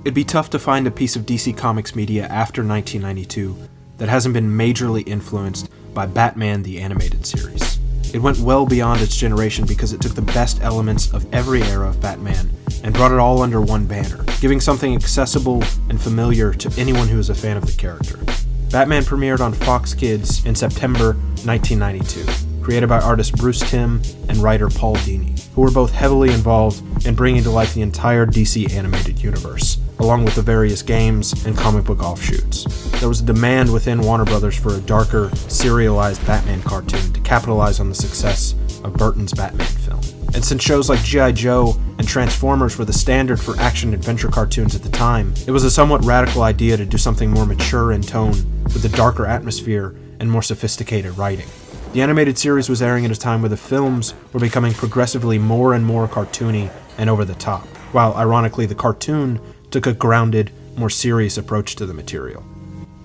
It'd be tough to find a piece of DC Comics media after 1992 that hasn't been majorly influenced by Batman the Animated Series. It went well beyond its generation because it took the best elements of every era of Batman and brought it all under one banner, giving something accessible and familiar to anyone who is a fan of the character. Batman premiered on Fox Kids in September 1992, created by artist Bruce Timm and writer Paul Dini, who were both heavily involved in bringing to life the entire DC animated universe, along with the various games and comic book offshoots. There was a demand within Warner Brothers for a darker, serialized Batman cartoon to capitalize on the success of Burton's Batman film. And since shows like G.I. Joe and Transformers were the standard for action-adventure cartoons at the time, it was a somewhat radical idea to do something more mature in tone, with a darker atmosphere and more sophisticated writing. The animated series was airing at a time where the films were becoming progressively more and more cartoony and over the top, while ironically the cartoon took a grounded, more serious approach to the material.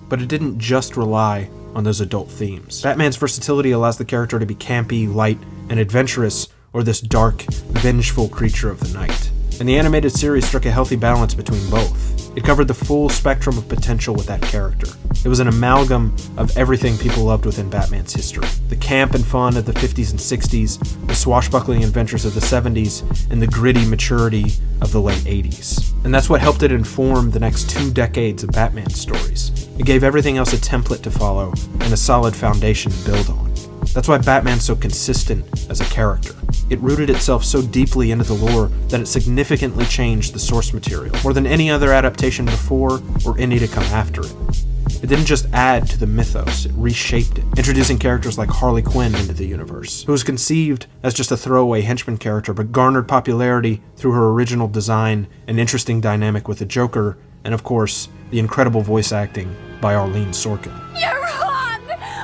But it didn't just rely on those adult themes. Batman's versatility allows the character to be campy, light, and adventurous, or this dark, vengeful creature of the night. And the animated series struck a healthy balance between both. It covered the full spectrum of potential with that character. It was an amalgam of everything people loved within Batman's history. The camp and fun of the 50s and 60s, the swashbuckling adventures of the 70s, and the gritty maturity of the late 80s. And that's what helped it inform the next 2 decades of Batman stories. It gave everything else a template to follow and a solid foundation to build on. That's why Batman's so consistent as a character. It rooted itself so deeply into the lore that it significantly changed the source material, more than any other adaptation before or any to come after it. It didn't just add to the mythos, it reshaped it, introducing characters like Harley Quinn into the universe, who was conceived as just a throwaway henchman character but garnered popularity through her original design and interesting dynamic with the Joker, and of course, the incredible voice acting by Arlene Sorkin. You're wrong!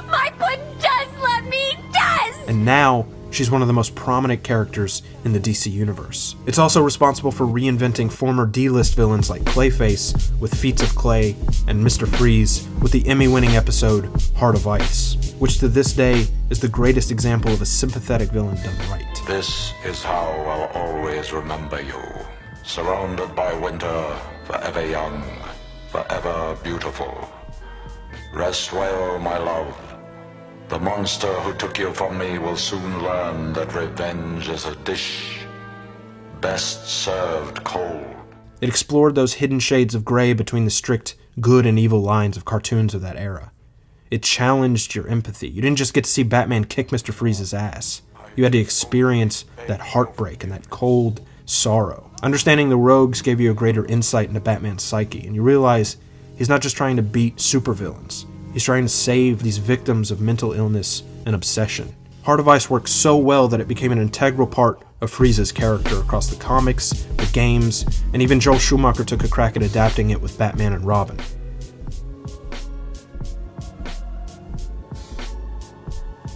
My foot does let me does! And now, she's one of the most prominent characters in the DC universe. It's also responsible for reinventing former D-list villains like Clayface with Feats of Clay and Mr. Freeze with the Emmy-winning episode Heart of Ice, which to this day is the greatest example of a sympathetic villain done right. This is how I'll always remember you. Surrounded by winter, forever young, forever beautiful. Rest well, my love. The monster who took you from me will soon learn that revenge is a dish best served cold. It explored those hidden shades of gray between the strict good and evil lines of cartoons of that era. It challenged your empathy. You didn't just get to see Batman kick Mr. Freeze's ass. You had to experience that heartbreak and that cold sorrow. Understanding the rogues gave you a greater insight into Batman's psyche, and you realize he's not just trying to beat supervillains. He's trying to save these victims of mental illness and obsession. Heart of Ice worked so well that it became an integral part of Freeze's character across the comics, the games, and even Joel Schumacher took a crack at adapting it with Batman and Robin.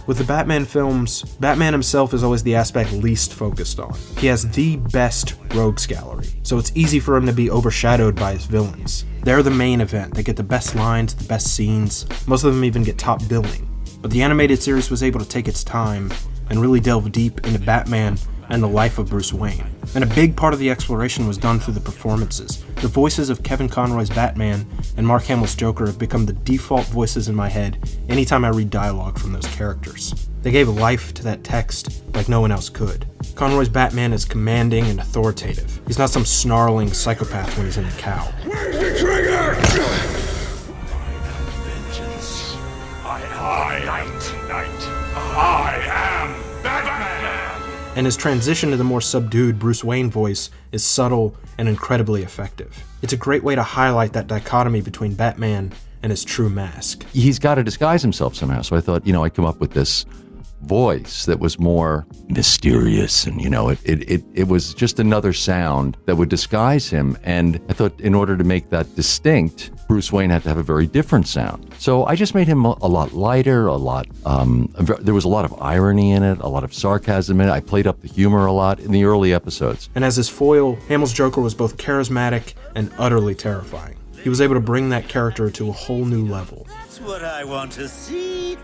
With the Batman films, Batman himself is always the aspect least focused on. He has the best rogues gallery, so it's easy for him to be overshadowed by his villains. They're the main event. They get the best lines, the best scenes. Most of them even get top billing. But the animated series was able to take its time and really delve deep into Batman and the life of Bruce Wayne. And a big part of the exploration was done through the performances. The voices of Kevin Conroy's Batman and Mark Hamill's Joker have become the default voices in my head anytime I read dialogue from those characters. They gave life to that text like no one else could. Conroy's Batman is commanding and authoritative. He's not some snarling psychopath when he's in the cowl. Where's the trigger? Vengeance. I am Batman! And his transition to the more subdued Bruce Wayne voice is subtle and incredibly effective. It's a great way to highlight that dichotomy between Batman and his true mask. He's got to disguise himself somehow, so I thought, I'd come up with this voice that was more mysterious, and it was just another sound that would disguise him. And I thought in order to make that distinct, Bruce Wayne had to have a very different sound. So I just made him a lot lighter, there was a lot of irony in it, a lot of sarcasm in it. I played up the humor a lot in the early episodes. And as his foil, Hamill's Joker was both charismatic and utterly terrifying. He was able to bring that character to a whole new level. That's what I want to see.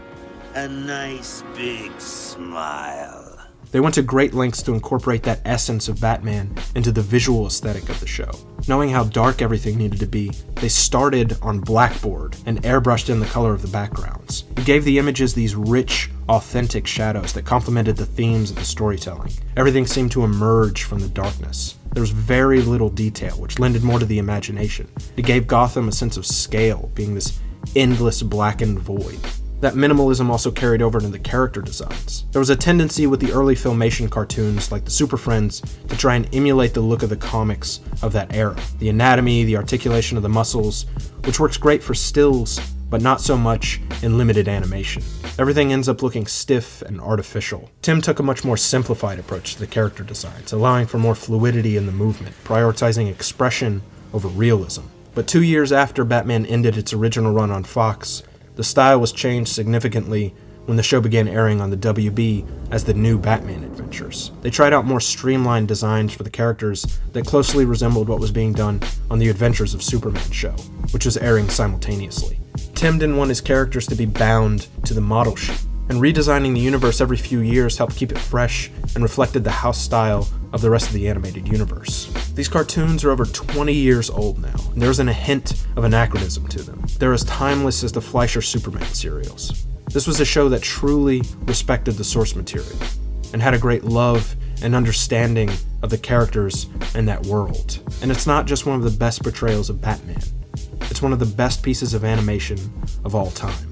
A nice big smile. They went to great lengths to incorporate that essence of Batman into the visual aesthetic of the show. Knowing how dark everything needed to be, they started on blackboard and airbrushed in the color of the backgrounds. It gave the images these rich, authentic shadows that complemented the themes of the storytelling. Everything seemed to emerge from the darkness. There was very little detail, which lended more to the imagination. It gave Gotham a sense of scale, being this endless blackened void. That minimalism also carried over into the character designs. There was a tendency with the early Filmation cartoons, like the Super Friends, to try and emulate the look of the comics of that era. The anatomy, the articulation of the muscles, which works great for stills, but not so much in limited animation. Everything ends up looking stiff and artificial. Tim took a much more simplified approach to the character designs, allowing for more fluidity in the movement, prioritizing expression over realism. But 2 years after Batman ended its original run on Fox, the style was changed significantly when the show began airing on the WB as the New Batman Adventures. They tried out more streamlined designs for the characters that closely resembled what was being done on the Adventures of Superman show, which was airing simultaneously. Tim didn't want his characters to be bound to the model sheet, and redesigning the universe every few years helped keep it fresh and reflected the house style of the rest of the animated universe. These cartoons are over 20 years old now, and there isn't a hint of anachronism to them. They're as timeless as the Fleischer Superman serials. This was a show that truly respected the source material, and had a great love and understanding of the characters and that world. And it's not just one of the best portrayals of Batman, it's one of the best pieces of animation of all time.